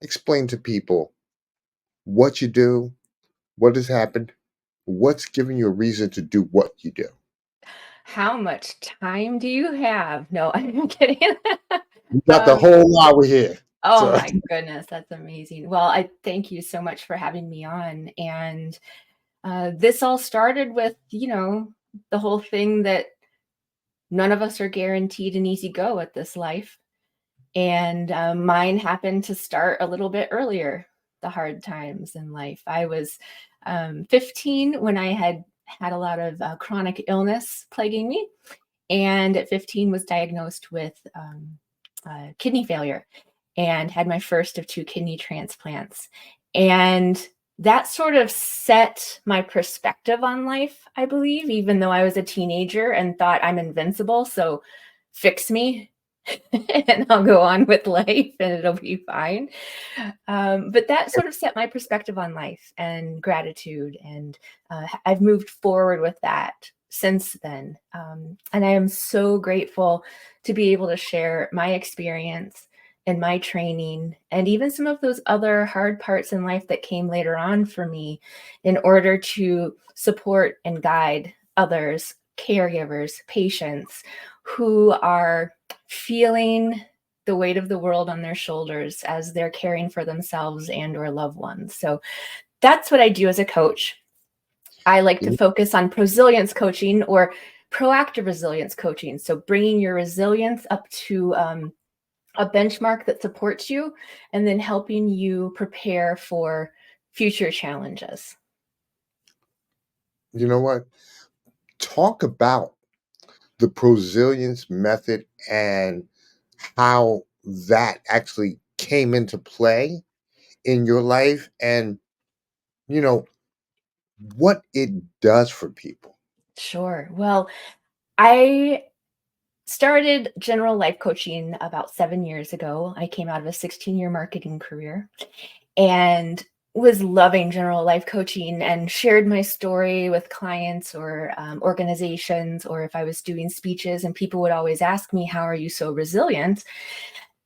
explain to people what you do, what has happened, what's giving you a reason to do what you do. How much time do you have? No, I'm kidding. We got the Um, whole hour here. oh So my goodness, that's amazing. Well, I thank you so much for having me on. And this all started with, the whole thing that none of us are guaranteed an easy go at this life. And mine happened to start a little bit earlier, the hard times in life. I was 15 when I had a lot of chronic illness plaguing me. And at 15 was diagnosed with kidney failure and had my first of two kidney transplants. And that sort of set my perspective on life, I believe, even though I was a teenager and thought I'm invincible. So fix me and I'll go on with life and it'll be fine. But that sort of set my perspective on life and gratitude. And I've moved forward with that since then. And I am so grateful to be able to share my experience and my training and even some of those other hard parts in life that came later on for me in order to support and guide others, caregivers, patients who are feeling the weight of the world on their shoulders as they're caring for themselves and or loved ones. So that's what I do as a coach. I like to focus on prosilience coaching or proactive resilience coaching. So bringing your resilience up to a benchmark that supports you and then helping you prepare for future challenges. you know what? Talk about the Prosilience method and how that actually came into play in your life and you know what it does for people. Sure. Well, I started general life coaching about 7 years ago. I came out of a 16-year marketing career and was loving general life coaching and shared my story with clients or organizations, or if I was doing speeches and people would always ask me, how are you so resilient?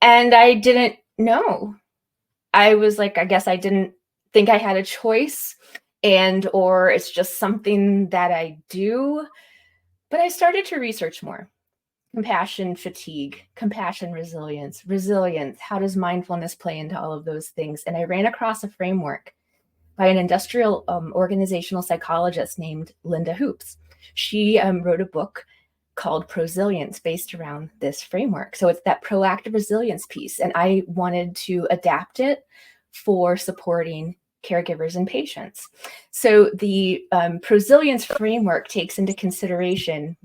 And I didn't know. I was like, I guess I didn't think I had a choice, and or it's just something that I do. But I started to research more. Compassion fatigue, compassion resilience, resilience. How does mindfulness play into all of those things? And I ran across a framework by an industrial organizational psychologist named Linda Hoops. She wrote a book called Prosilience based around this framework. So it's that proactive resilience piece. And I wanted to adapt it for supporting caregivers and patients. So the Prosilience framework takes into consideration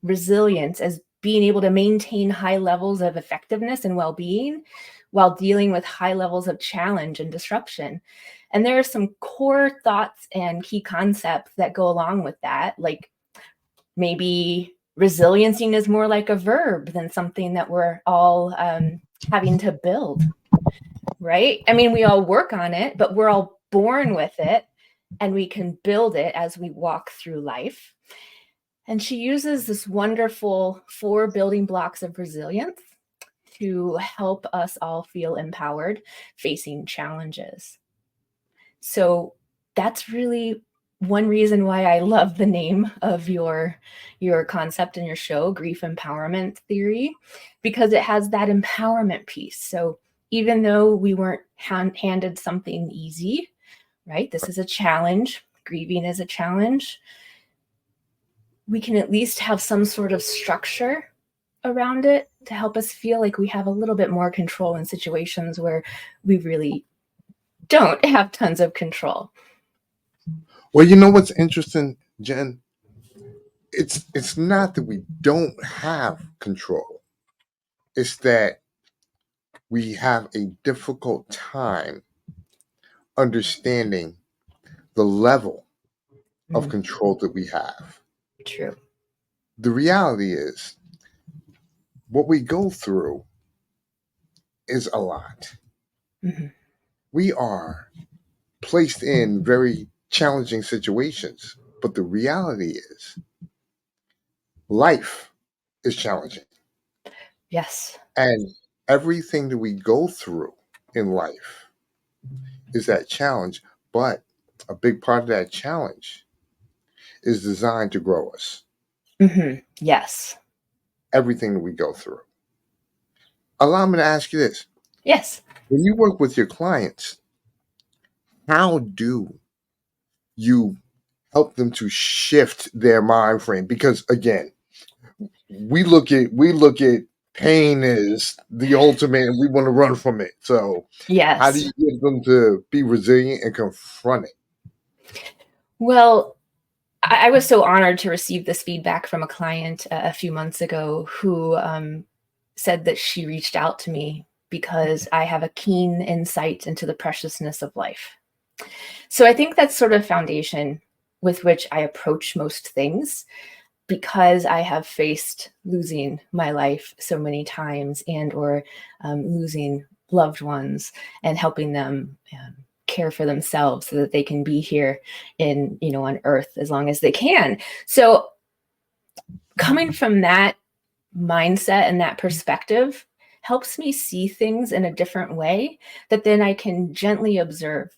resilience as being able to maintain high levels of effectiveness and well-being while dealing with high levels of challenge and disruption. And there are some core thoughts and key concepts that go along with that, like maybe resiliencing is more like a verb than something that we're all having to build, right? I mean, we all work on it, but we're all born with it and we can build it as we walk through life. And she uses this wonderful 4 building blocks of resilience to help us all feel empowered facing challenges. So that's really one reason why I love the name of your concept and your show, Grief Empowerment Theory, because it has that empowerment piece. So even though we weren't handed something easy, right? This is a challenge. Grieving is a challenge. We can at least have some sort of structure around it to help us feel like we have a little bit more control in situations where we really don't have tons of control. Well, you know what's interesting, Jen? It's not that we don't have control. It's that we have a difficult time understanding the level of Mm, control that we have. true. The reality is what we go through is a lot. Mhm. We are placed in very challenging situations, but the reality is life is challenging. Yes. And everything that we go through in life is that challenge, but a big part of that challenge is designed to grow us. Yes. Everything that we go through. Allow me to ask you this. Yes. When you work with your clients, how do you help them to shift their mind frame? Because again, we look at pain as the ultimate and we want to run from it. So how do Yes. you get them to be resilient and confront it? Well, I was so honored to receive this feedback from a client a few months ago who said that she reached out to me because I have a keen insight into the preciousness of life. So I think that's sort of foundation with which I approach most things because I have faced losing my life so many times and or losing loved ones and helping them care for themselves so that they can be here in on earth as long as they can. So coming from that mindset and that perspective helps me see things in a different way that then I can gently observe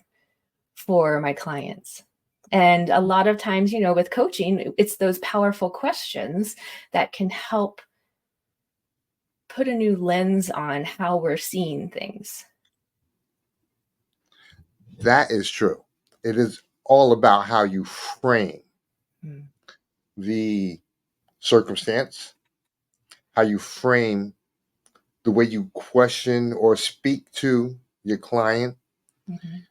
for my clients. And a lot of times, with coaching, it's those powerful questions that can help put a new lens on how we're seeing things. That is true. It is all about how you frame Mm. the circumstance, how you frame the way you question or speak to your client. Mhm.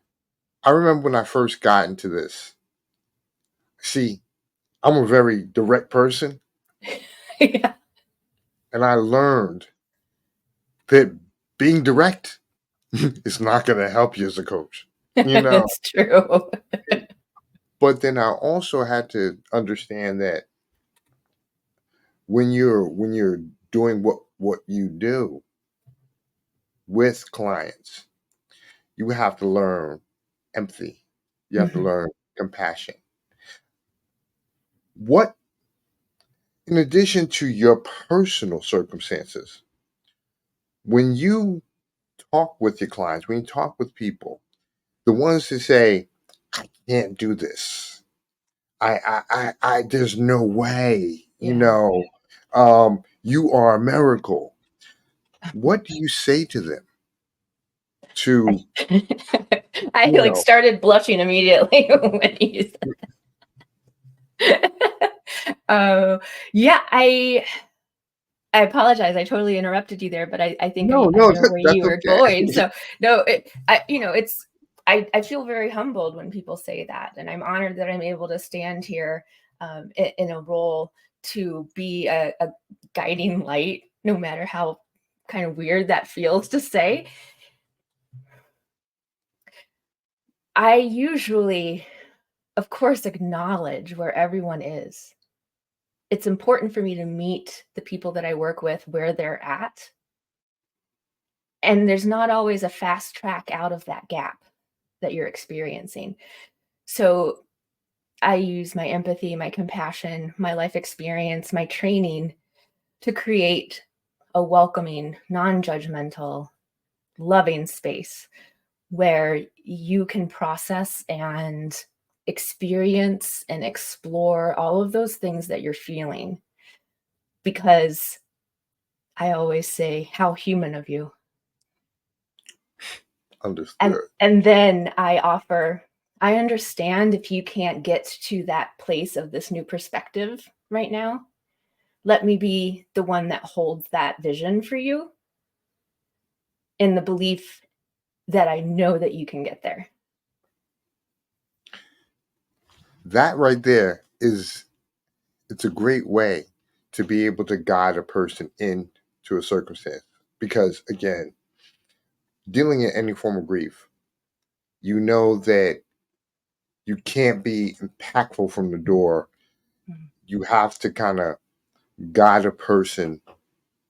I remember when I first got into this. See, I'm a very direct person, Yeah, and I learned that being direct is not going to help you as a coach, you know. it's true. But then I also had to understand that when you're doing what you do with clients, you have to learn empathy. You have to Mhm. learn compassion. What, in addition to your personal circumstances, when you talk with your clients, when you talk with people, the ones that say, "I can't do this. There's no way. Yeah. You are a miracle." What do you say to them? To I you like know, started blushing immediately when you said. uh, yeah, I apologize. I totally interrupted you there, but I think no, I no, know where that's you were going. okay. So no, it's I feel very humbled when people say that, and I'm honored that I'm able to stand here in a role to be a guiding light, no matter how kind of weird that feels to say. I usually, of course, acknowledge where everyone is. It's important for me to meet the people that I work with where they're at. And there's not always a fast track out of that gap that you're experiencing. So I use my empathy, my compassion, my life experience, my training to create a welcoming, non judgmental, loving space where you can process and experience and explore all of those things that you're feeling. Because I always say, how human of you. And Understood. and then I offer, I understand if you can't get to that place of this new perspective right now. Let me be the one that holds that vision for you in the belief that I know that you can get there. That right there is it's a great way to be able to guide a person into a circumstance. Because again, dealing in any form of grief, you know that you can't be impactful from the door. Mhm. You have to kind of guide a person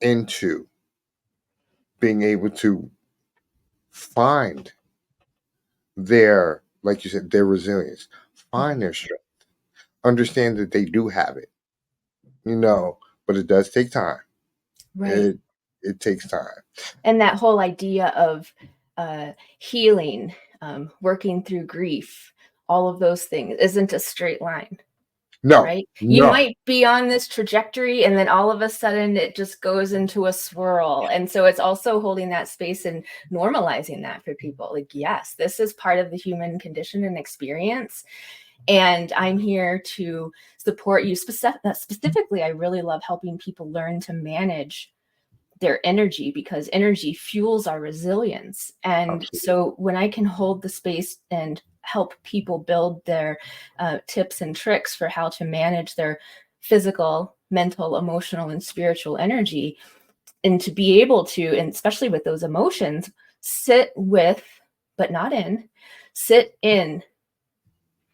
into being able to find their, like you said, their resilience, find Mhm. their strength, understand that they do have it, you know, but it does take time. Right. It it takes time. And that whole idea of healing. working through grief, all of those things isn't a straight line, No, right? You no. might be on this trajectory and then all of a sudden it just goes into a swirl. And so it's also holding that space and normalizing that for people. Like, yes, this is part of the human condition and experience. And I'm here to support you. Specifically, I really love helping people learn to manage their energy, because energy fuels our resilience. And Absolutely. so when I can hold the space and help people build their tips and tricks for how to manage their physical, mental, emotional, and spiritual energy, and to be able to, and especially with those emotions, sit with, but not in, sit in,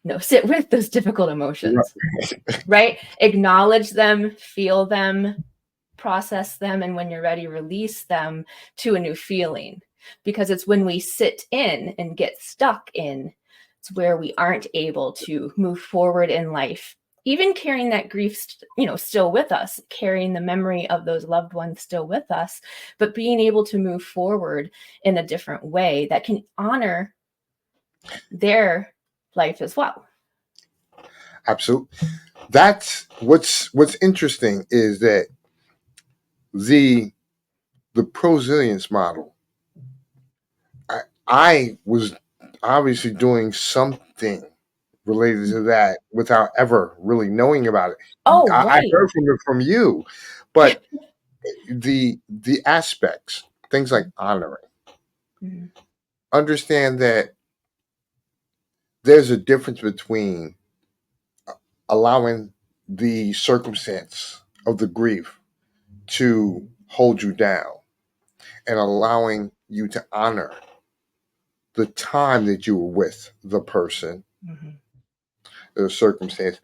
no, sit with those difficult emotions, Right. right? Acknowledge them, feel them, process them, and when you're ready, release them to a new feeling. Because it's when we sit in and get stuck in, it's where we aren't able to move forward in life, even carrying that grief, still with us, carrying the memory of those loved ones still with us, but being able to move forward in a different way that can honor their life as well. Absolutely. That's what's interesting is that the the prosilience model. I was obviously doing something related to that without ever really knowing about it. Oh, I right. heard from it from you, but the aspects, things like honoring, Mhm. understand that there's a difference between allowing the circumstance of the grief to hold you down and allowing you to honor the time that you were with the person, Mhm. the circumstance.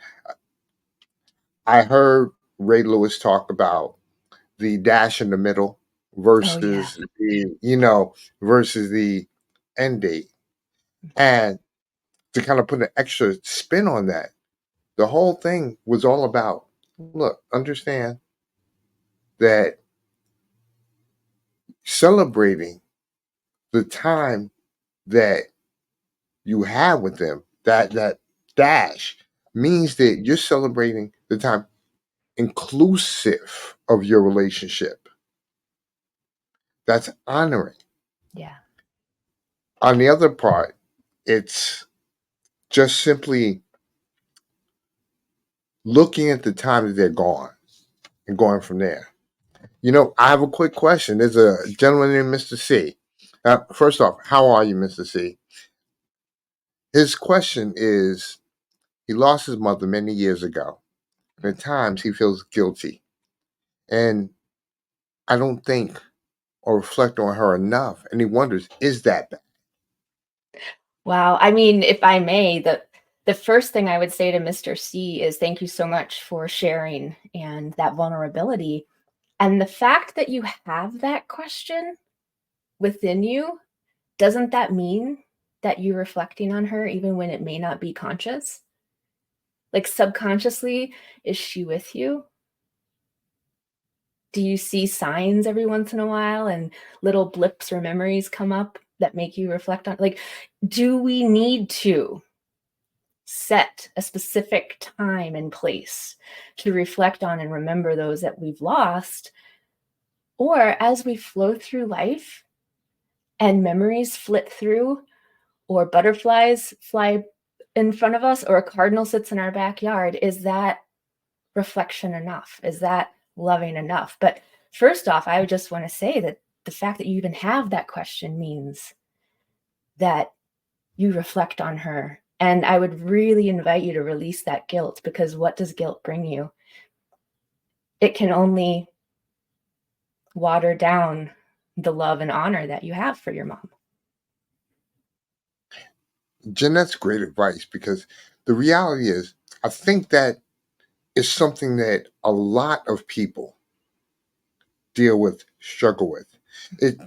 I heard Ray Lewis talk about the dash in the middle Oh, yeah. versus versus the end date. And to kind of put an extra spin on that, the whole thing was all about, look, understand that celebrating the time that you have with them, that dash means that you're celebrating the time inclusive of your relationship. That's honoring. Yeah. On the other part, it's just simply looking at the time that they're gone and going from there. I have a quick question. There's a gentleman named Mr. C. First off, how are you, Mr. C? His question is, he lost his mother many years ago, and at times he feels guilty. And I don't think or reflect on her enough. And he wonders, is that bad? Wow. I mean, if I may, the first thing I would say to Mr. C is thank you so much for sharing and that vulnerability. And the fact that you have that question within you, doesn't that mean that you're reflecting on her even when it may not be conscious? Like subconsciously, is she with you? Do you see signs every once in a while and little blips or memories come up that make you reflect on, like, do we need to set a specific time and place to reflect on and remember those that we've lost? Or as we flow through life and memories flit through, or butterflies fly in front of us, or a cardinal sits in our backyard, is that reflection enough? Is that loving enough? But first off, I would just want to say that the fact that you even have that question means that you reflect on her. And I would really invite you to release that guilt, because what does guilt bring you? It can only water down the love and honor that you have for your mom. Jen, that's great advice because the reality is, I think that is something that a lot of people deal with, struggle with. It,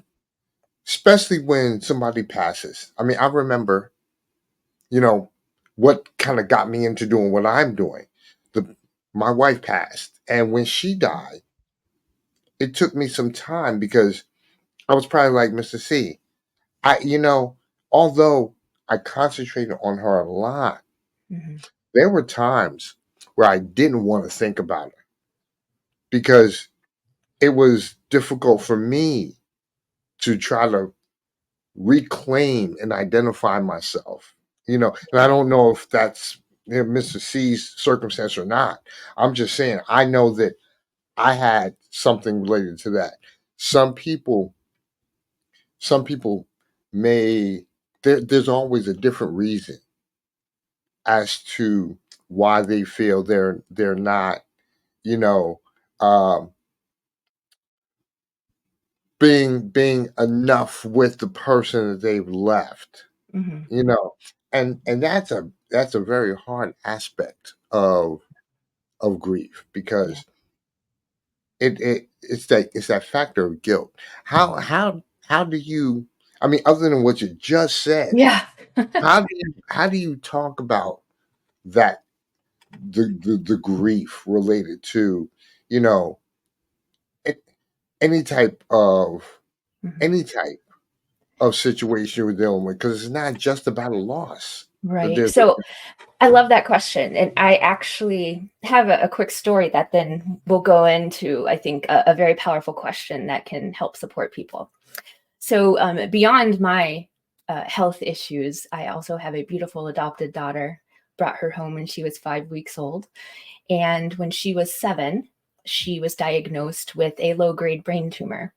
especially when somebody passes. I mean, I remember, you know, what kind of got me into doing what I'm doing. The My wife passed, and when she died, it took me some time because I was probably like Mr. C. Although I concentrated on her a lot. Mhm. There were times where I didn't want to think about it because it was difficult for me to try to reclaim and identify myself. And I don't know if that's Mr. C's circumstance or not. I'm just saying I know that I had something related to that. Some people, some people may there's always a different reason as to why they feel they're not, you know, um, being enough with the person that they've left. Mhm. you know and that's a very hard aspect of grief Yeah. because it's that factor of guilt. How do you, I mean, other than what you just said, Yeah. how do you talk about that, the grief related to, you know a- any type of Mhm. any type of situation you're dealing with, because it's not just about a loss. Right. There's So I love that question. And I actually have a quick story that then will go into, I think, a very powerful question that can help support people. So, beyond my health issues, I also have a beautiful adopted daughter. Brought her home when she was 5 weeks old. And when she was 7, she was diagnosed with a low grade brain tumor.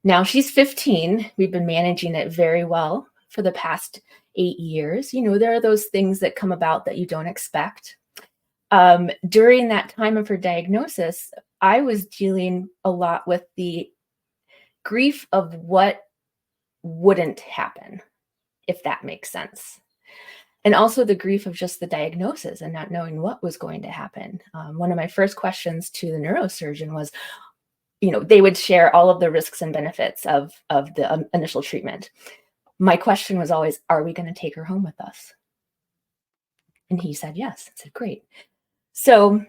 Now she's 15. We've been managing it very well for the past 8 years. There are those things that come about that you don't expect. During that time of her diagnosis, I was dealing a lot with the grief of what wouldn't happen, if that makes sense. And also the grief of just the diagnosis and not knowing what was going to happen. One of my first questions to the neurosurgeon was, they would share all of the risks and benefits of the initial treatment. My question was always, are we going to take her home with us? And he said yes. I said, great. So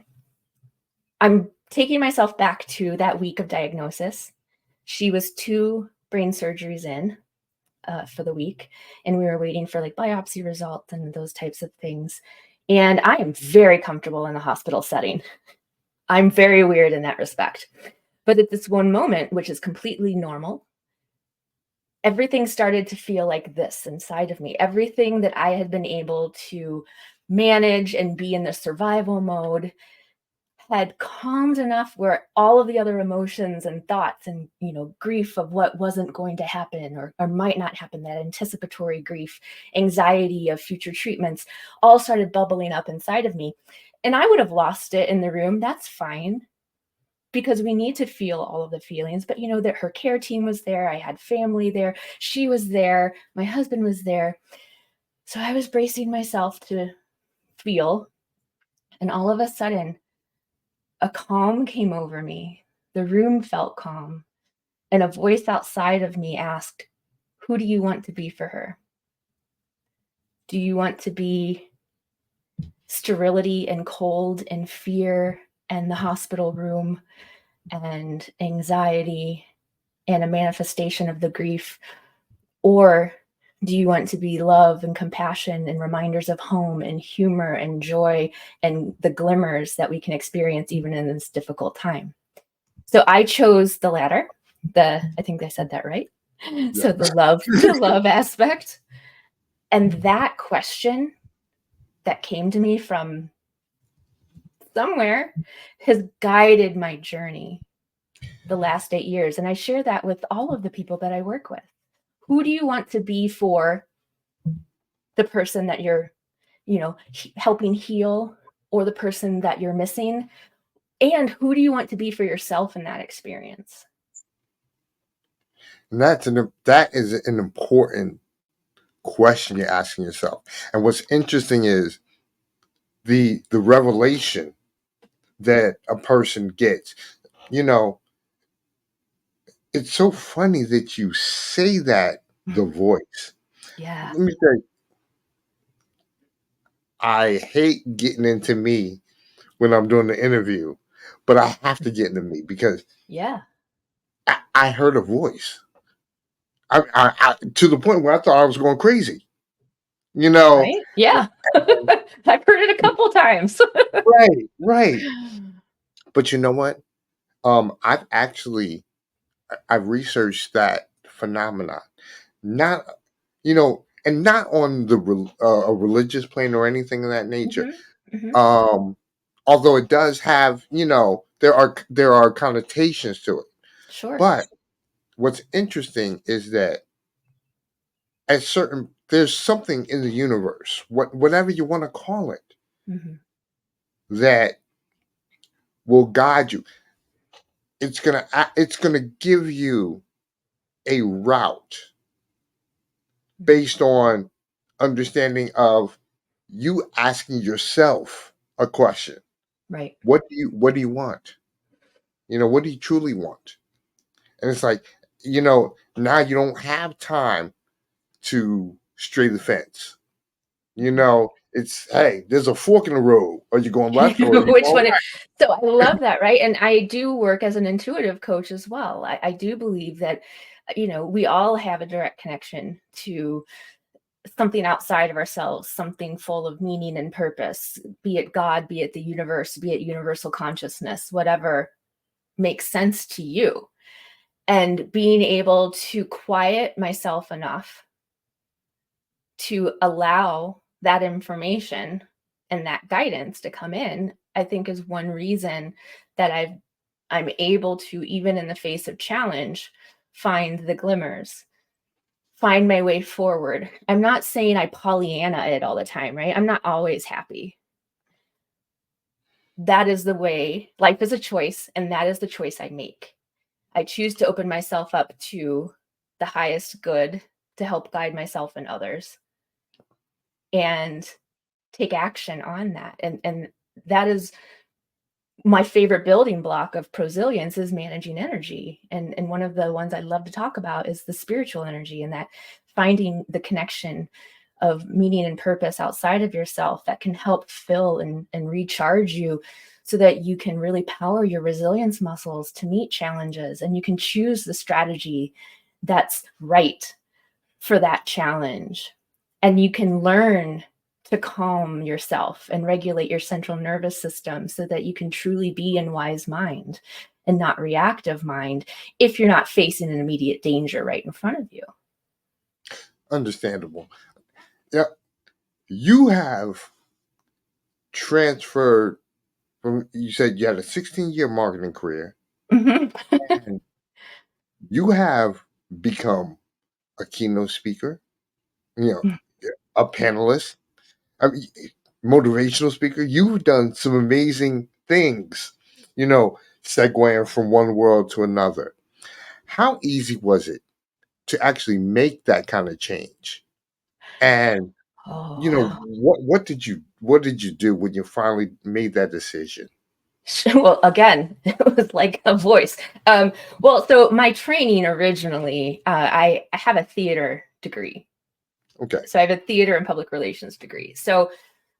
I'm taking myself back to that week of diagnosis. She was 2 brain surgeries in for the week, and we were waiting for like biopsy results and those types of things. And I am very comfortable in the hospital setting. I'm very weird in that respect. But at this one moment, which is completely normal, everything started to feel like this inside of me. Everything that I had been able to manage and be in the survival mode had calmed enough where all of the other emotions and thoughts and grief of what wasn't going to happen or might not happen, that anticipatory grief, anxiety of future treatments, all started bubbling up inside of me. And I would have lost it in the room. That's fine, because we need to feel all of the feelings. But that her care team was there, I had family there, she was there, my husband was there. So I was bracing myself to feel, and all of a sudden a calm came over me. The room felt calm, and a voice outside of me asked, who do you want to be for her? Do you want to be sterility and cold and fear and the hospital room and anxiety and a manifestation of the grief? Or do you want to be love and compassion and reminders of home and humor and joy and the glimmers that we can experience even in this difficult time? So I chose the latter. I think I said that right. Yeah. So the love aspect. And that question that came to me from somewhere has guided my journey the last 8 years. And I share that with all of the people that I work with. Who do you want to be for the person that you're, helping heal, or the person that you're missing? And who do you want to be for yourself in that experience? And that is an important question you're asking yourself. And what's interesting is the revelation that a person gets. You know, it's so funny that you say that, the voice. Yeah. Let me say, I hate getting into me when I'm doing the interview, but I have to get into me because Yeah. I heard a voice. To the point where I thought I was going crazy. you know? Right? Yeah. I've heard it a couple times. Right, right. But you know what? I've actually I've researched that phenomenon. Not, and not on a religious plane or anything of that nature. Mhm, mhm. Um, Although it does have, there are connotations to it. Sure. But what's interesting is that there's something in the universe, whatever you want to call it, Mhm, that will guide you. It's gonna give you a route mhm. based on understanding of you asking yourself a question. Right. What do you want? What do you truly want? And it's like, now you don't have time to stray the fence. Mhm. It's, hey, there's a fork in the road. Are you going left or are you Which going one right? so I love that, right? And I do work as an intuitive coach as well. I do believe that, we all have a direct connection to something outside of ourselves, something full of meaning and purpose, be it God, be it the universe, be it universal consciousness, whatever makes sense to you. And being able to quiet myself enough to allow that information and that guidance to come in, I think is one reason that I'm able to, even in the face of challenge, find the glimmers, find my way forward. I'm not saying I Pollyanna it all the time, right? I'm not always happy. That is the way life is a choice, and that is the choice I make. I choose to open myself up to the highest good to help guide myself and others and take action on that. And that is my favorite building block of prosilience is managing energy. And one of the ones I love to talk about is the spiritual energy and that finding the connection of meaning and purpose outside of yourself that can help fill and recharge you so that you can really power your resilience muscles to meet challenges and you can choose the strategy that's right for that challenge. And you can learn to calm yourself and regulate your central nervous system so that you can truly be in wise mind and not reactive mind if you're not facing an immediate danger right in front of you. Understandable. Yeah, you have transferred from, you said you had a 16-year marketing career, Mhm. and you have become a keynote speaker, you know, a panelist, I mean, motivational speaker. You've done some amazing things, segueing from one world to another. How easy was it to actually make that kind of change? And Oh. what did you do when you finally made that decision? Well, again, it was like a voice. Well, so my training originally, I have a theater degree. Okay. So I have a theater and public relations degree. So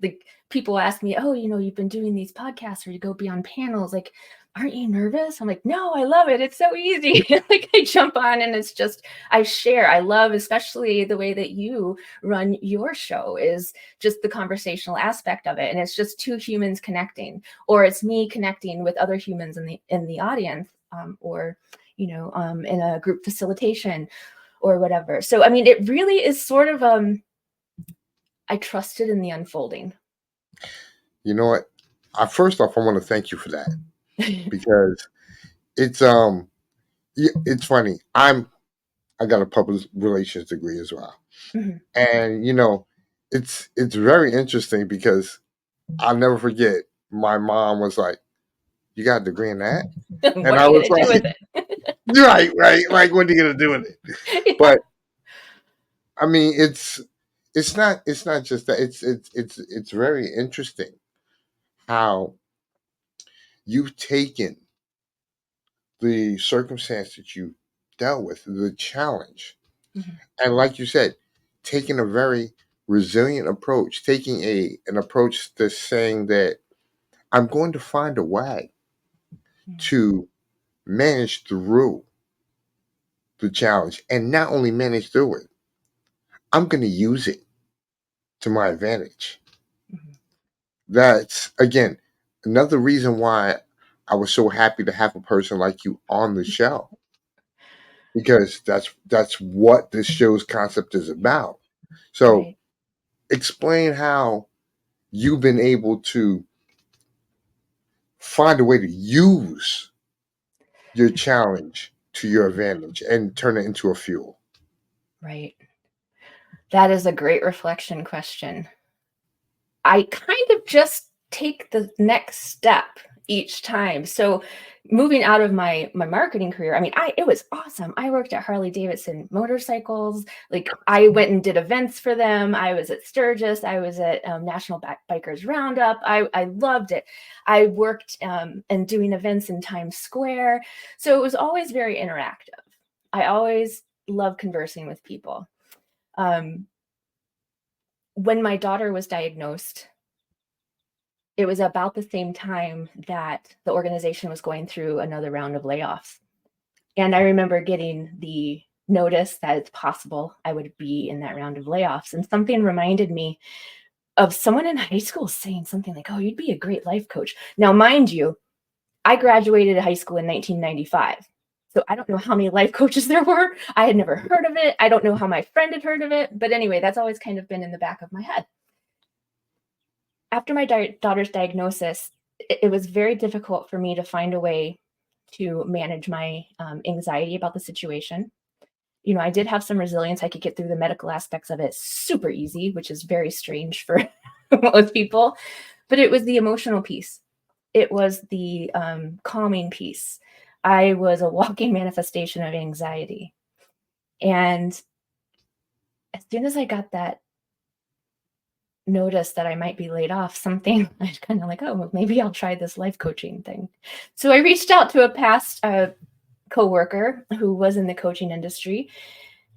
the people ask me, "Oh, you've been doing these podcasts or you go be on panels, like, aren't you nervous?" I'm like, "No, I love it. It's so easy." Like I jump on and it's just I share. I love especially the way that you run your show is just the conversational aspect of it. And it's just two humans connecting, or it's me connecting with other humans in the audience, or in a group facilitation or whatever. So I mean, it really is sort of I trusted in the unfolding. You know what? First off, I want to thank you for that, because it's funny. I got a public relations degree as well, Mhm. and it's very interesting because I'll never forget. My mom was like, "You got a degree in that?" And What are I you was gonna do like, with it? "Right, right. Like, what are you gonna do with it?" Yeah. But I mean, it's not just that. It's very interesting how you've taken the circumstance that you dealt with, the challenge, Mhm, and like you said, taking a very resilient approach, taking an approach that's saying that I'm going to find a way mhm, to manage through the challenge, and not only manage through it, I'm going to use it. to my advantage. Mhm. That's, again, another reason why I was so happy to have a person like you on the show, because that's what this show's concept is about. So Right. explain how you've been able to find a way to use your challenge to your advantage and turn it into a fuel. Right. That is a great reflection question. I kind of just take the next step each time. So moving out of my marketing career, I mean, I it was awesome. I worked at Harley Davidson motorcycles. Like I went and did events for them. I was at Sturgis. I was at National Bikers Roundup. I loved it. I worked and doing events in Times Square. So it was always very interactive. I always loved conversing with people. Um, when my daughter was diagnosed, it was about the same time that the organization was going through another round of layoffs. And I remember getting the notice that it's possible I would be in that round of layoffs. And something reminded me of someone in high school saying something like, "Oh, you'd be a great life coach." Now, mind you, I graduated high school in 1995. So I don't know how many life coaches there were. I had never heard of it. I don't know how my friend had heard of it. But anyway, that's always kind of been in the back of my head. After my daughter's diagnosis, it was very difficult for me to find a way to manage my anxiety about the situation. You know, I did have some resilience. I could get through the medical aspects of it super easy, which is very strange for most people. But it was the emotional piece. It was the calming piece. I was a walking manifestation of anxiety. And as soon as I got that noticed that I might be laid off, something I was kind of like, oh, well, maybe I'll try this life coaching thing. So I reached out to a past coworker who was in the coaching industry,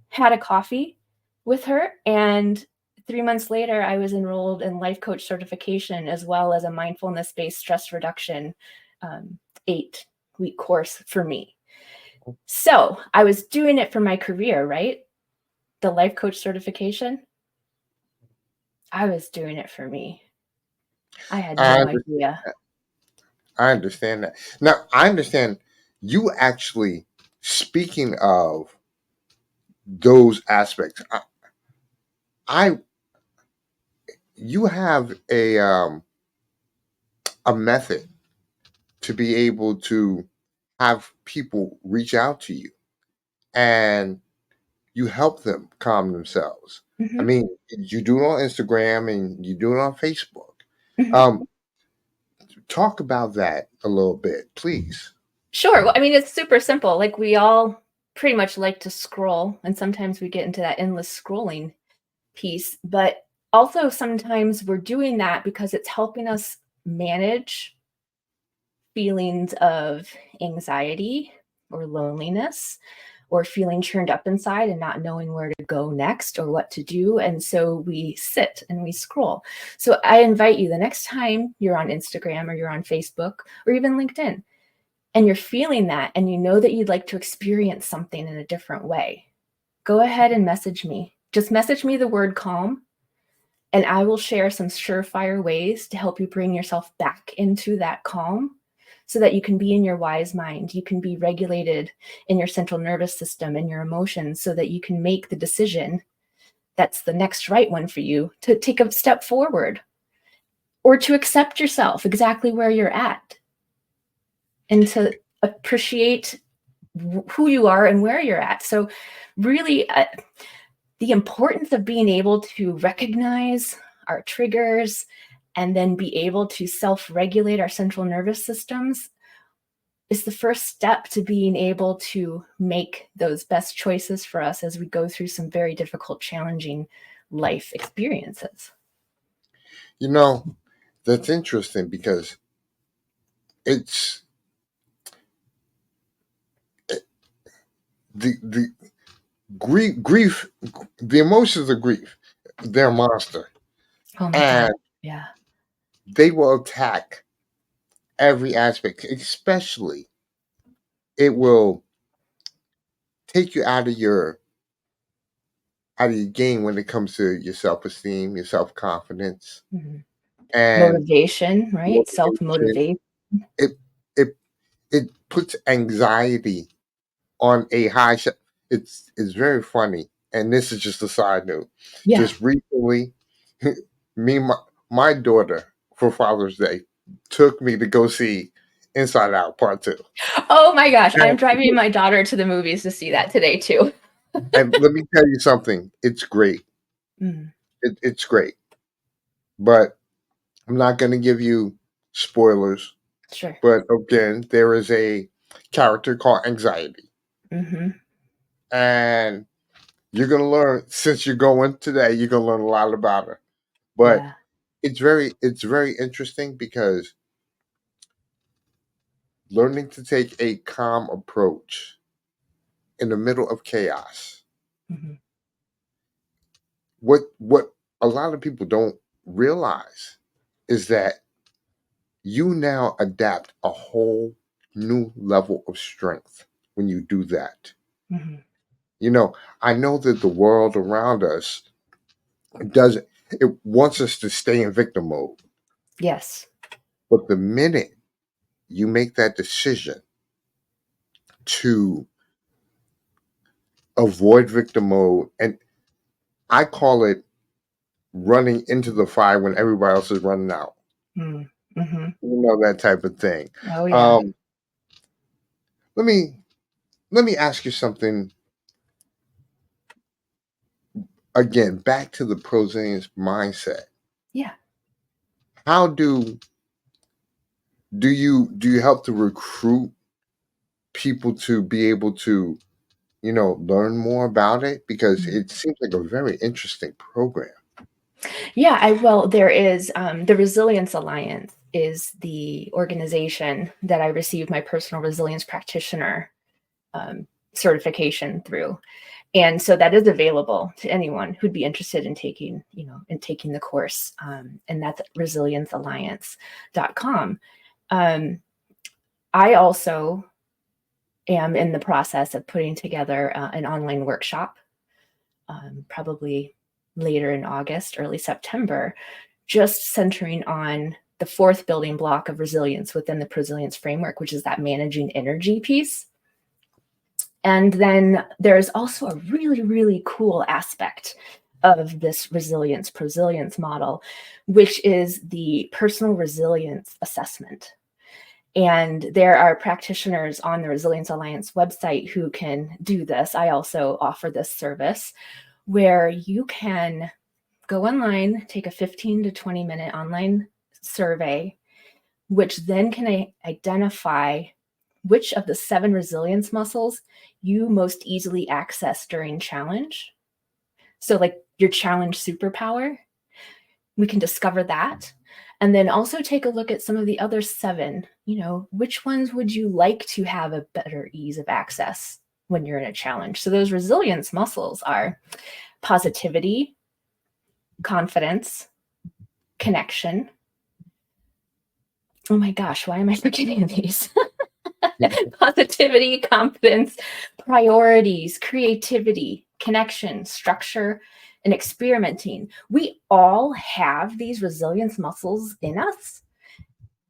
had a coffee with her, and 3 months later, I was enrolled in life coach certification as well as a mindfulness based stress reduction 8-week course for me. So I was doing it for my career, right? The life coach certification. I was doing it for me. I had I no under- idea. I understand that. Now I understand you actually, speaking of those aspects. I You have a method to be able to have people reach out to you, and you help them calm themselves. I Mhm, mean, you do it on Instagram and you do it on Facebook. mhm. Um, Talk about that a little bit, please. Sure. Well, I mean, it's super simple. Like we all pretty much like to scroll, and sometimes we get into that endless scrolling piece, but also sometimes we're doing that because it's helping us manage feelings of anxiety or loneliness or feeling churned up inside and not knowing where to go next or what to do. And so we sit and we scroll. So I invite you the next time you're on Instagram or you're on Facebook or even LinkedIn and you're feeling that and you know that you'd like to experience something in a different way, go ahead and message me. Just message me the word calm, and I will share some surefire ways to help you bring yourself back into that calm so that you can be in your wise mind. You can be regulated in your central nervous system and your emotions so that you can make the decision that's the next right one for you to take a step forward or to accept yourself exactly where you're at and to appreciate who you are and where you're at. So, really, the importance of being able to recognize our triggers and then be able to self regulate our central nervous systems is the first step to being able to make those best choices for us as we go through some very difficult, challenging life experiences. You know, that's interesting because it's the grief, the emotions of grief. They're a monster, Oh my God. and Yeah. they will attack every aspect. Especially, it will take you out of your how do you gain when it comes to your self-esteem, your self-confidence, Mhm. and Motivation, right? motivation. Self-motivate. It it it puts anxiety on a high it's very funny, and this is just a side note. Yeah. Just recently, me and my daughter for Father's Day took me to go see Inside Out Part 2. Oh my gosh, I'm And driving my daughter to the movies to see that today too. and let me tell you something, it's great. Mm, It's great, but I'm not gonna give you spoilers, sure. but again, there is a character called Anxiety, Mhm. and you're gonna learn since you're going today, you're gonna learn a lot about her. But Yeah. it's very interesting because learning to take a calm approach in the middle of chaos. Mhm. What a lot of people don't realize is that you now adapt a whole new level of strength when you do that. Mhm. You know, I know that the world around us doesn't it wants us to stay in victim mode. Yes. But the minute you make that decision to avoid victim mode, and I call it running into the fire when everybody else is running out. Mm. Mhm. You know, that type of thing. Oh, yeah. Um, let me let me ask you something again. Back to the Prosilience mindset. Yeah. How do you help to recruit people to be able to learn more about it because Mm. it seems like a very interesting program. Yeah, there is, the Resilience Alliance is the organization that I received my personal resilience practitioner, certification through. And so that is available to anyone who'd be interested in taking the course. And that's resiliencealliance.com. Um, I also am in the process of putting together an online workshop, probably later in August, early September, just centering on the fourth building block of resilience within the Prosilience framework, which is that managing energy piece. And then there's also a really, really cool aspect of this resilience prosilience model, which is the personal resilience assessment. And there are practitioners on the Resilience Alliance website who can do this. I also offer this service where you can go online, take a 15 to 20-minute online survey, which then can identify which of the 7 resilience muscles you most easily access during challenge. So, like your challenge superpower, we can discover that. And then also take a look at some of the other 7. Which ones would you like to have a better ease of access when you're in a challenge? So, those resilience muscles are positivity, confidence, connection. Oh my gosh, why am I forgetting these? Positivity, confidence, priorities, creativity, connection, structure, and experimenting. We all have these resilience muscles in us.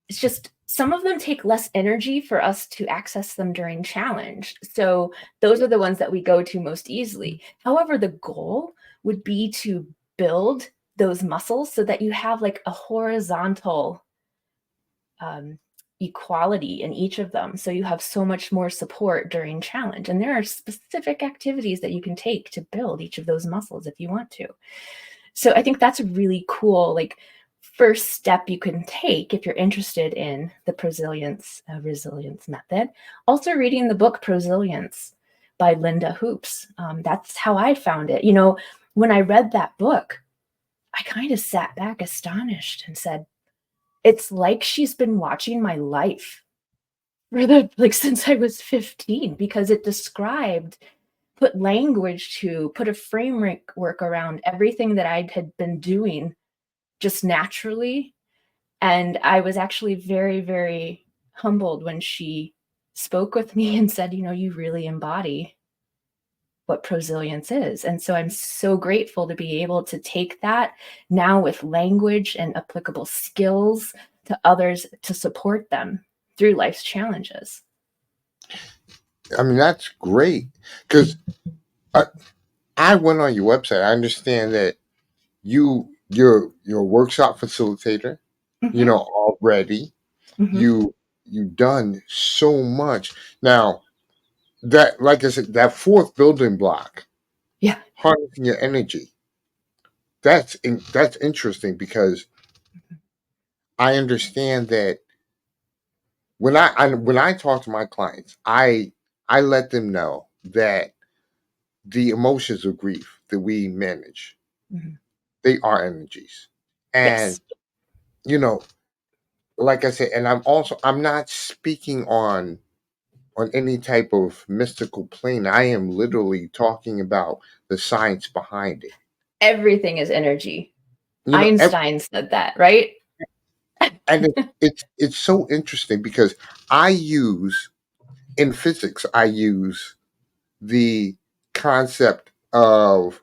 It's just some of them take less energy for us to access them during challenge. So those are the ones that we go to most easily. However, the goal would be to build those muscles so that you have like a horizontal um, equality in each of them. So you have so much more support during challenge. And there are specific activities that you can take to build each of those muscles if you want to. So I think that's a really cool, like, first step you can take if you're interested in the resilience method. Also, reading the book Prosilience by Linda Hoops. That's how I found it. When I read that book, I kind of sat back astonished and said, it's like she's been watching my life for since I was 15, because it put language to, put a framework around everything that I had been doing just naturally. And I was actually very, very humbled when she spoke with me and said, you really embody what prosilience is. And so I'm so grateful to be able to take that now with language and applicable skills to others to support them through life's challenges. I mean, that's great because I went on your website. I understand that you're a workshop facilitator. You Hmm. know already Hmm. you've done so much now. That, like I said, that fourth building block, Yeah. harnessing your energy. That's interesting because I understand that when I talk to my clients, I let them know that the emotions of grief that we manage, Hmm. they are energies. And Yes. you know, like I said, and I'm not speaking on any type of mystical plane. I am literally talking about the science behind it. Everything is energy. You know, Einstein said that, right? and it's so interesting because I use in physics, I use the concept of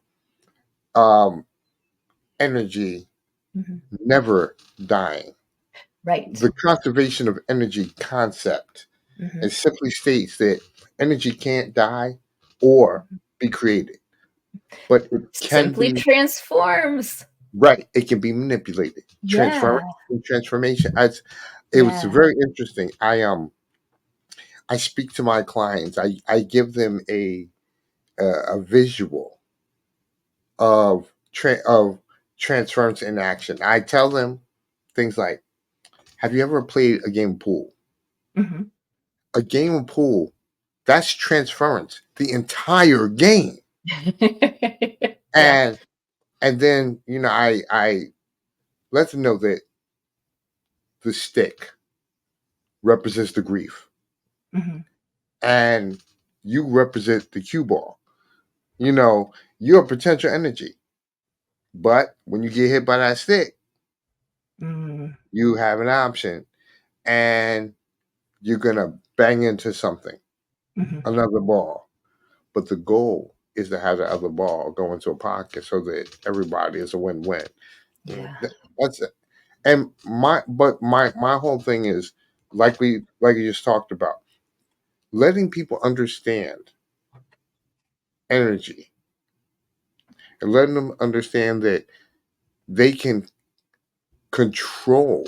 um, energy Hmm. never dying. Right. The conservation of energy concept. Hmm. It simply states that energy can't die or be created, but it can Simply be transforms. right. It can be manipulated. Yeah. Transformation. It was Yeah. very interesting. I speak to my clients. I give them a visual of transference in action. I tell them things like, "Have you ever played a game of pool? Hmm. A game of pool, that's transference. The entire game." Yeah. And then I let them know that the stick represents the grief, Hmm. and you represent the cue ball. You're a potential energy, but when you get hit by that stick, Hmm. you have an option, and you're gonna bang into something, Hmm. another ball. But the goal is to have the other ball go into a pocket so that everybody is a win-win. Yeah. That's it. And my whole thing is like you just talked about, letting people understand energy and letting them understand that they can control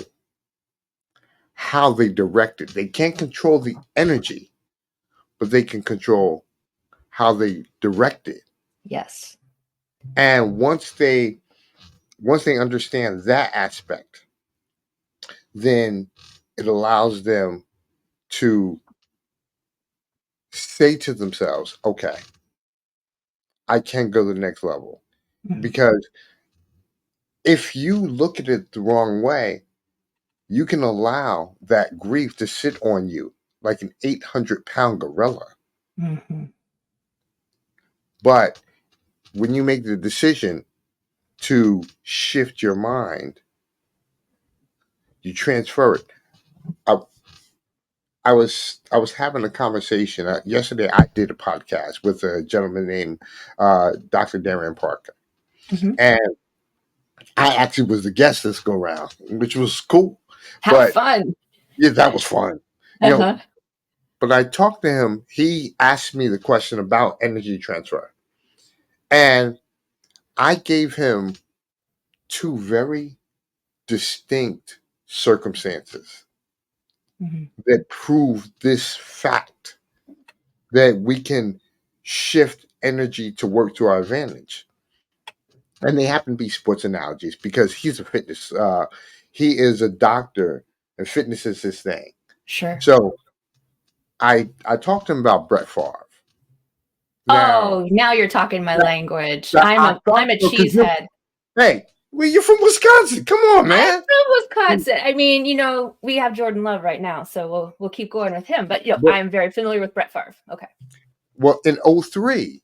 how they direct it. They can't control the energy, but they can control how they direct it. Yes. And once they understand that aspect, then it allows them to say to themselves, okay, I can go to the next level. Hmm. Because if you look at it the wrong way, you can allow that grief to sit on you like an 800-pound gorilla. Hmm. But when you make the decision to shift your mind, you transfer it. I, I was having a conversation yesterday. I did a podcast with a gentleman named Dr. Darian Parker, Hmm. and I actually was the guest this go round, which was cool. How But fun. yeah, that was fun. You know, Uh-huh. but I talked to him. He asked me the question about energy transfer, and I gave him two very distinct circumstances Hmm. that prove this fact that we can shift energy to work to our advantage. And they happen to be sports analogies because he's a fitness. He is a doctor, and fitness is his thing. Sure. So I talked to him about Brett Favre. Now, Oh, now you're talking my that, language. that I'm I a thought I'm a because you're cheesehead. hey, well, you're from Wisconsin. Come on, I'm man. from Wisconsin. I mean, we have Jordan Love right now, so we'll keep going with him. But But I'm very familiar with Brett Favre. Okay. well, in '03,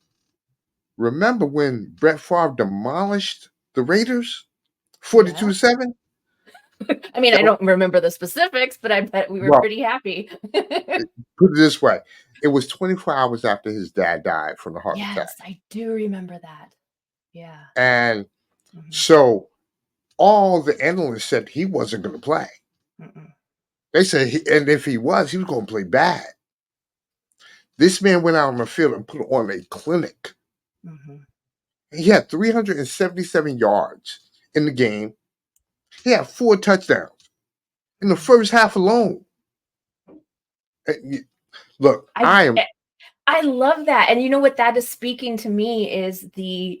remember when Brett Favre demolished the Raiders Yeah. 42-7? I mean, I So, don't remember the specifics, but I bet we were well, pretty happy. put it this way, it was 24 hours after his dad died from a heart attack. Yes, I do remember that. Yeah. And Mhm. so all the analysts said he wasn't going to play. Mm-mm. They said, and if he was going to play bad. This man went out on the field and put on a clinic. Mhm. He had 377 yards in the game. He had 4 touchdowns in the Mhm. first half alone. Look, I I am, I love that, and you know what that is speaking to me is the,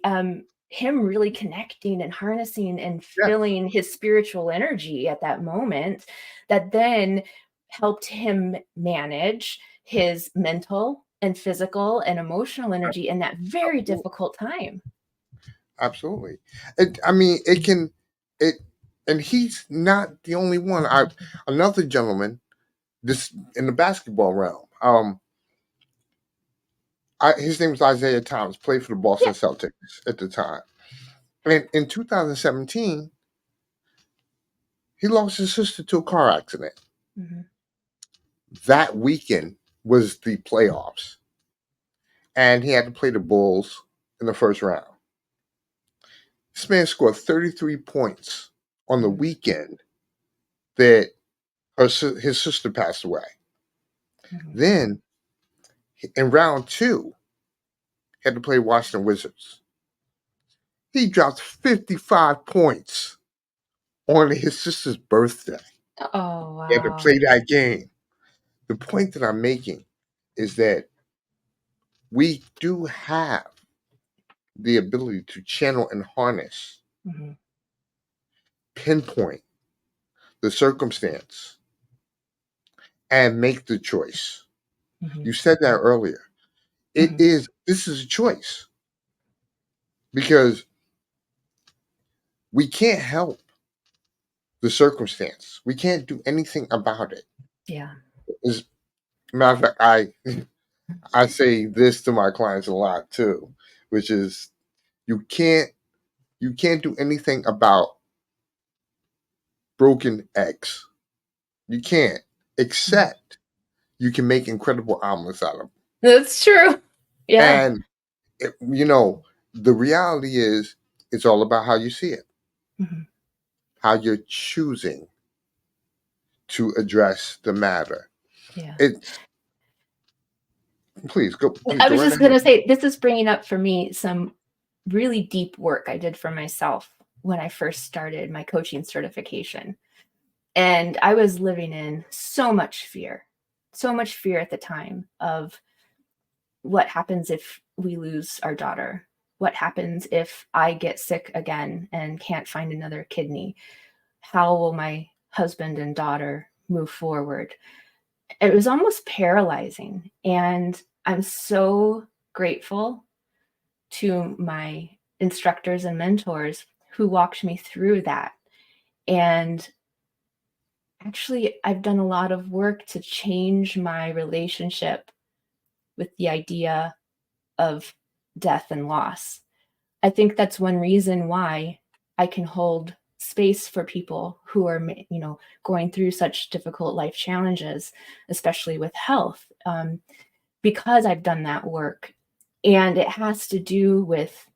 him really connecting and harnessing and yeah, feeling his spiritual energy at that moment that then helped him manage his mental and physical and emotional energy in that very absolutely. difficult time. Absolutely. I mean, it, and he's not the only one. Another gentleman, this in the basketball realm. His name was Isaiah Thomas, played for the Yeah. Boston Celtics at the time. And in 2017, he lost his sister to a car accident. Mhm. That weekend was the playoffs, and he had to play the Bulls in the first round. This man scored 33 points on the Mhm. weekend that his sister passed away. Mhm. Then in round two, he had to play Washington Wizards. He dropped 55 points on his sister's birthday. Oh, He had to wow. play that game. The point that I'm making is that we do have the ability to channel and harness, Mhm. pinpoint the circumstance, and make the choice. Mhm. You said that earlier. Mhm. This is a choice because we can't help the circumstance. We can't do anything about it. Yeah. As a matter of fact, I say this to my clients a lot too, which is you can't you can't do anything about broken eggs. You can't, Mhm. except you can make incredible omelets out of them. That's true. Yeah. And you know, the reality is, it's all about how you see it, Mhm. how you're choosing to address the matter. Yeah. It's please I go was right just ahead. gonna say, this is bringing up for me some really deep work I did for myself when I first started my coaching certification. And I was living in so much fear at the time of what happens if we lose our daughter? What happens if I get sick again and can't find another kidney? How will my husband and daughter move forward? It was almost paralyzing. And I'm so grateful to my instructors and mentors who walked me through that. And actually, I've done a lot of work to change my relationship with the idea of death and loss. I think that's one reason why I can hold space for people who are, going through such difficult life challenges, especially with health, because I've done that work. And it has to do with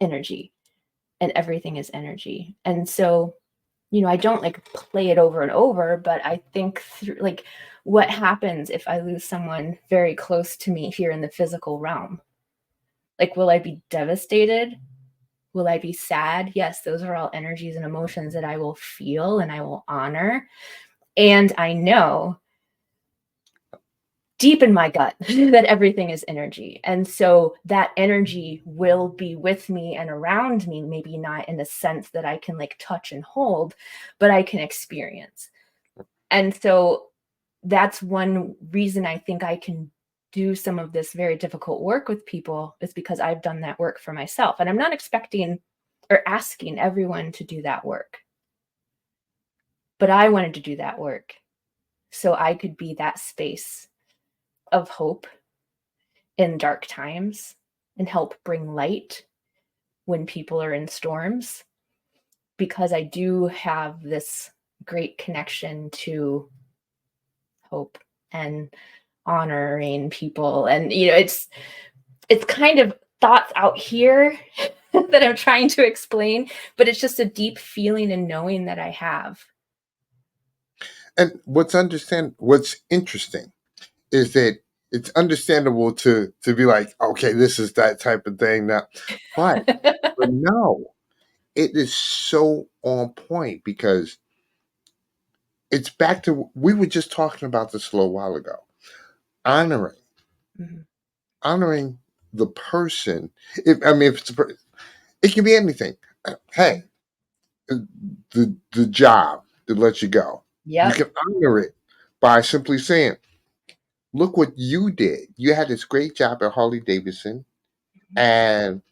energy, and everything is energy. And so, I don't like play it over and over, but I think through like what happens if I lose someone very close to me here in the physical realm? Like, will I be devastated? Will I be sad? Yes, those are all energies and emotions that I will feel and I will honor. And I know deep in my gut that everything is energy. And so that energy will be with me and around me, maybe not in a sense that I can like touch and hold, but I can experience. And so that's one reason I think I can do some of this very difficult work with people, is because I've done that work for myself. And I'm not expecting or asking everyone to do that work, but I wanted to do that work so I could be that space of hope in dark times and help bring light when people are in storms. because I do have this great connection to hope and honoring people, and it's kind of thoughts out here that I'm trying to explain, but it's just a deep feeling and knowing that I have. And what's interesting is that it's understandable to be like, okay, this is that type of thing now, but no, it is so on point because it's back to we were just talking about this a little while ago. Honoring, Mhm, honoring the person. If I mean, if it can be anything. Hey, mhm. the job that lets you go, you Yep. can honor it by simply saying, "Look what you did. You had this great job at Harley Davidson, Mhm. and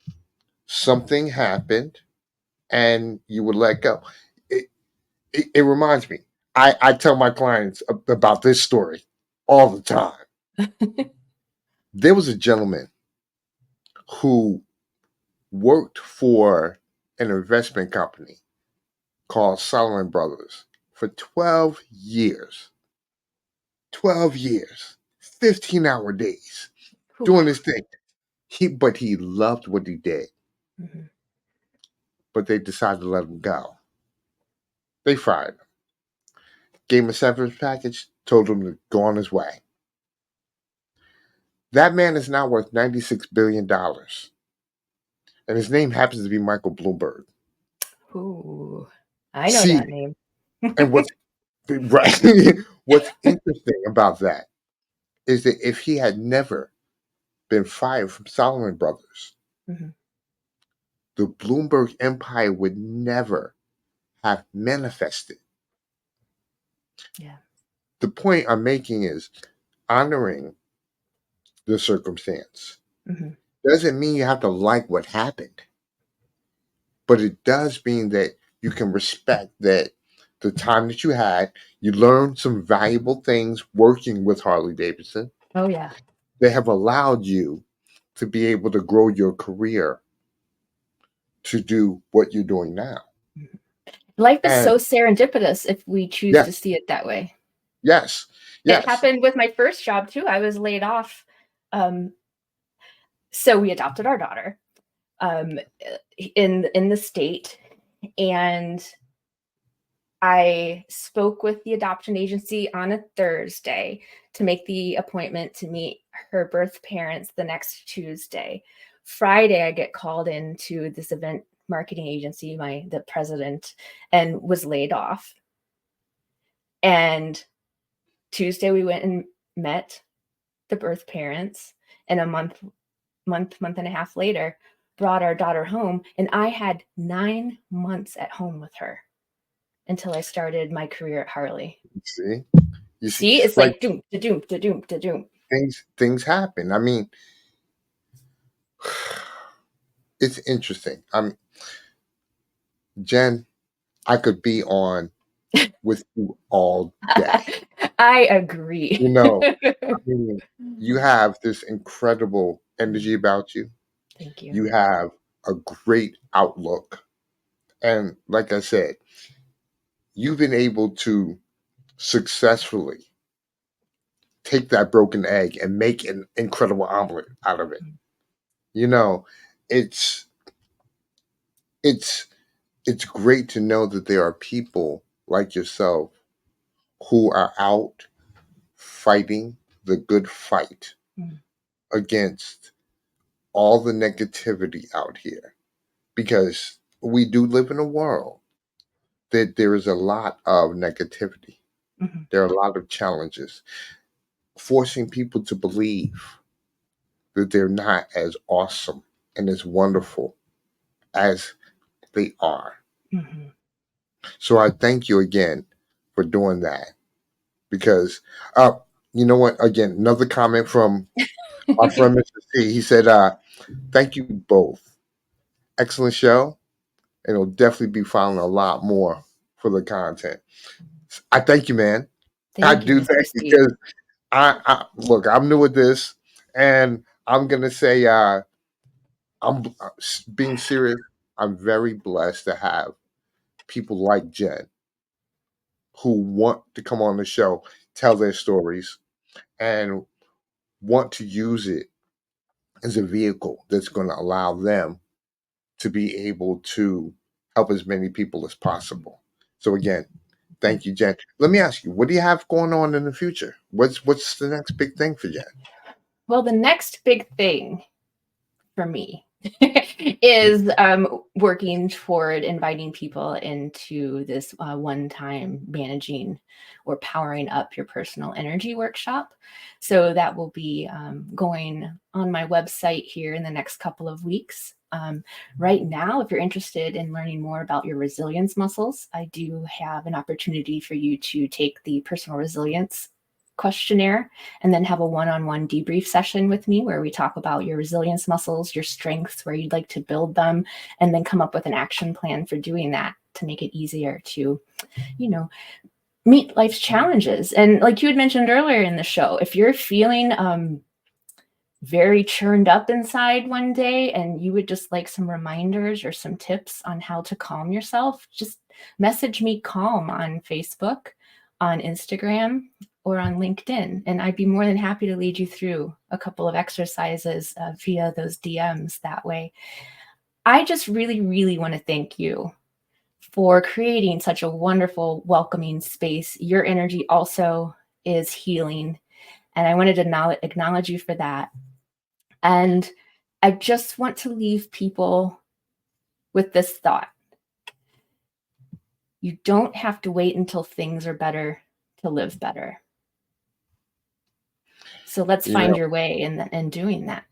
something happened, and you were let go." It reminds me. I tell my clients about this story all the time. There was a gentleman who worked for an investment company called Solomon Brothers for 12 years. 12 years, 15-hour days, Whew. doing his thing. But he loved what he did, Mhm. but they decided to let him go. They fired him, gave him a severance package, told him to go on his way. That man is now worth $96 billion, and his name happens to be Michael Bloomberg. Ooh, I know See, that name. and what's right, what's interesting about that is that if he had never been fired from Solomon Brothers, Mhm. the Bloomberg empire would never have manifested. Yeah. The point I'm making is honoring the circumstance Mhm. doesn't mean you have to like what happened, but it does mean that you can respect that the time that you had, you learned some valuable things working with Harley Davidson. Oh, yeah. They have allowed you to be able to grow your career to do what you're doing now. Mhm. Life is And so serendipitous if we choose to yes, see it that way. yes, It yes. happened with my first job too. I was laid off. Um, so we adopted our daughter in the state, and I spoke with the adoption agency on a Thursday to make the appointment to meet her birth parents the next Tuesday. Friday, I get called into this event marketing agency, the president, and was laid off. And Tuesday we went and met the birth parents, and a month and a half later brought our daughter home, and I had 9 months at home with her until I started my career at Harley. See, you see, See, it's like like doom, da doom, da doom, da doom. things happen. I mean, it's interesting. Jen, I could be on with you all day. I agree. You know, I mean, you have this incredible energy about you. Thank you. You have a great outlook. And like I said, you've been able to successfully take that broken egg and make an incredible omelet out of it. You know, it's it's it's great to know that there are people like yourself who are out fighting the good fight Mm, against all the negativity out here because we do live in a world that there is a lot of negativity. mhm, There are a lot of challenges, forcing people to believe that they're not as awesome and as wonderful as they are. mhm. So I thank you again for doing that because, uh, you know what? Again, another comment from our friend Mr. C. He said, "Thank you both. Excellent show, and it'll definitely be following a lot more for the content." I thank you, man. I Thank you, do Mr. thank you C. because I look. I'm new at this, and I'm gonna say, I'm being serious. I'm very blessed to have people like Jen who want to come on the show, tell their stories, and want to use it as a vehicle that's going to allow them to be able to help as many people as possible. So again, thank you, Jen. Let me ask you, what do you have going on in the future? What's the next big thing for Jen? Well, the next big thing for me is working toward inviting people into this one-time managing or powering up your personal energy workshop. So that will be going on my website here in the next couple of weeks. Right now, if you're interested in learning more about your resilience muscles, I do have an opportunity for you to take the personal resilience questionnaire and then have a one-on-one debrief session with me where we talk about your resilience muscles, your strengths, where you'd like to build them, and then come up with an action plan for doing that to make it easier to, you know, meet life's challenges. And like you had mentioned earlier in the show, if you're feeling very churned up inside one day and you would just like some reminders or some tips on how to calm yourself, just message me calm on Facebook, on Instagram, or on LinkedIn. And I'd be more than happy to lead you through a couple of exercises via those DMs that way. I just really, really want to thank you for creating such a wonderful, welcoming space. Your energy also is healing. And I wanted to acknowledge you for that. And I just want to leave people with this thought. You don't have to wait until things are better to live better. So let's You find know, your way in doing that.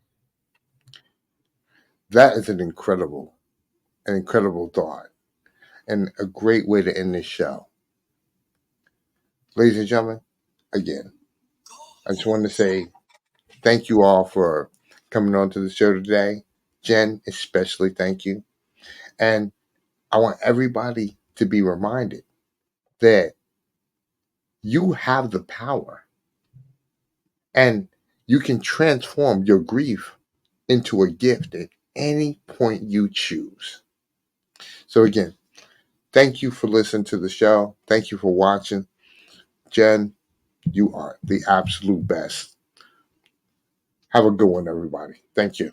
that is an incredible thought, and a great way to end this show. Ladies and gentlemen, again, I just want to say thank you all for coming on to the show today. Jen, especially thank you. And I want everybody to be reminded that you have the power and you can transform your grief into a gift at any point you choose. So, again, thank you for listening to the show. Thank you for watching. Jen, you are the absolute best. Have a good one, everybody. Thank you.